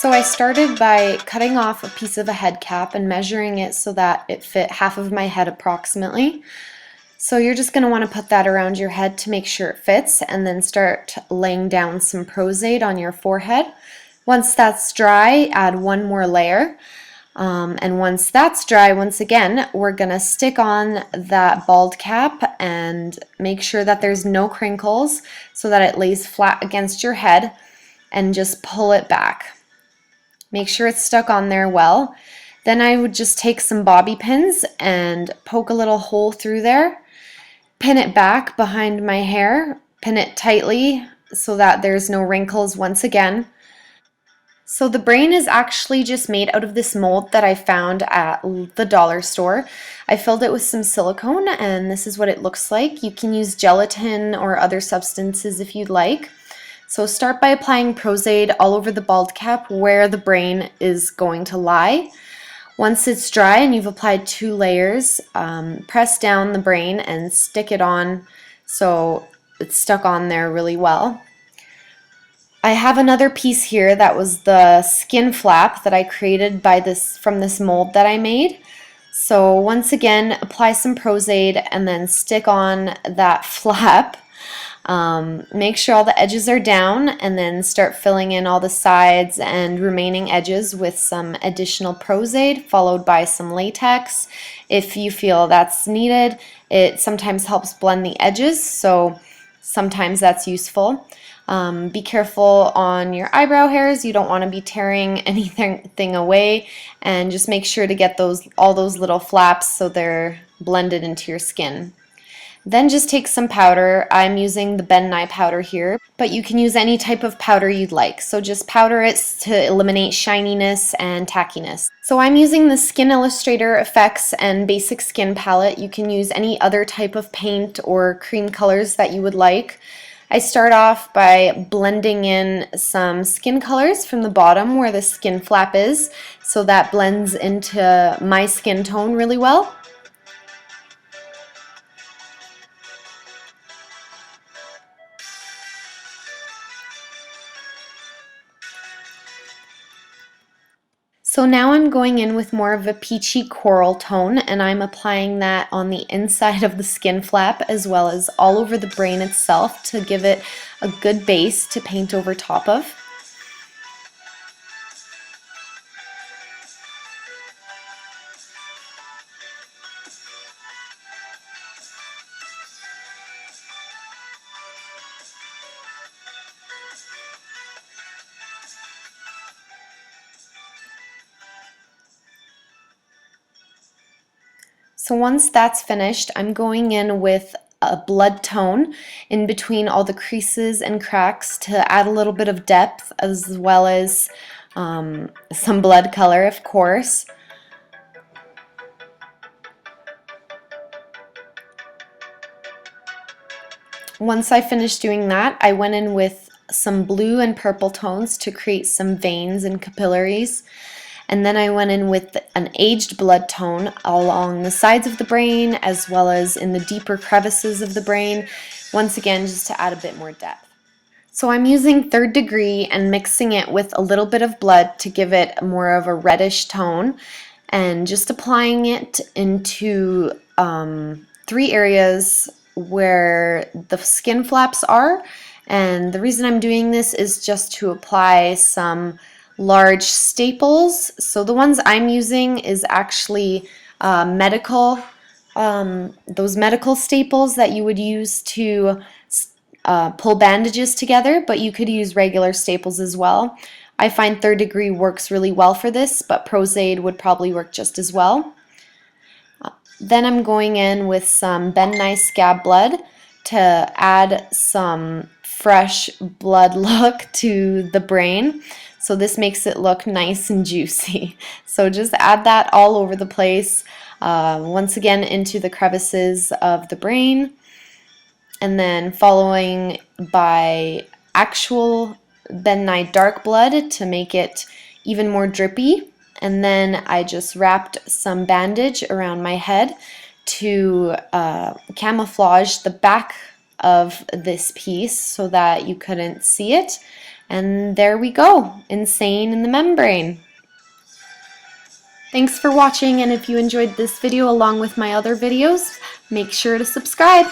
So I started by cutting off a piece of a head cap and measuring it so that it fit half of my head approximately. So you're just going to want to put that around your head to make sure it fits, and then start laying down some Prosade on your forehead. Once that's dry, add one more layer. And once that's dry, once again, we're going to stick on that bald cap and make sure that there's no crinkles so that it lays flat against your head, and just pull it back. Make sure it's stuck on there well. Then I would just take some bobby pins and poke a little hole through there, pin it back behind my hair, pin it tightly so that there's no wrinkles once again. So the brain is actually just made out of this mold that I found at the dollar store. I filled it with some silicone, and this is what it looks like. You can use gelatin or other substances if you'd like. So start by applying Prosade all over the bald cap where the brain is going to lie. Once it's dry and you've applied 2 layers, press down the brain and stick it on so it's stuck on there really well. I have another piece here that was the skin flap that I created from this mold that I made. So once again, apply some Prosade and then stick on that flap. Make sure all the edges are down, and then start filling in all the sides and remaining edges with some additional Prosade, followed by some latex. If you feel that's needed, it sometimes helps blend the edges, so sometimes that's useful. Be careful on your eyebrow hairs. You don't want to be tearing anything away, and just make sure to get all those little flaps so they're blended into your skin. Then just take some powder. I'm using the Ben Nye powder here, but you can use any type of powder you'd like. So just powder it to eliminate shininess and tackiness. So I'm using the Skin Illustrator Effects and Basic Skin palette. You can use any other type of paint or cream colors that you would like. I start off by blending in some skin colors from the bottom where the skin flap is, so that blends into my skin tone really well. So now I'm going in with more of a peachy coral tone, and I'm applying that on the inside of the skin flap as well as all over the brain itself to give it a good base to paint over top of. So once that's finished, I'm going in with a blood tone in between all the creases and cracks to add a little bit of depth, as well as some blood color, of course. Once I finished doing that, I went in with some blue and purple tones to create some veins and capillaries. And then I went in with an aged blood tone along the sides of the brain as well as in the deeper crevices of the brain, once again just to add a bit more depth. So I'm using 3rd degree and mixing it with a little bit of blood to give it more of a reddish tone, and just applying it into 3 areas where the skin flaps are. And the reason I'm doing this is just to apply some large staples. So the ones I'm using is actually medical, those medical staples that you would use to pull bandages together, but you could use regular staples as well. I find 3rd degree works really well for this, but Prosade would probably work just as well. Then I'm going in with some Nye Scab Blood to add some fresh blood look to the brain. So this makes it look nice and juicy. So just add that all over the place, once again into the crevices of the brain, and then following by actual Nye Dark Blood to make it even more drippy. And then I just wrapped some bandage around my head to camouflage the back of this piece so that you couldn't see it. And there we go, insane in the membrane. Thanks for watching, and if you enjoyed this video along with my other videos, make sure to subscribe.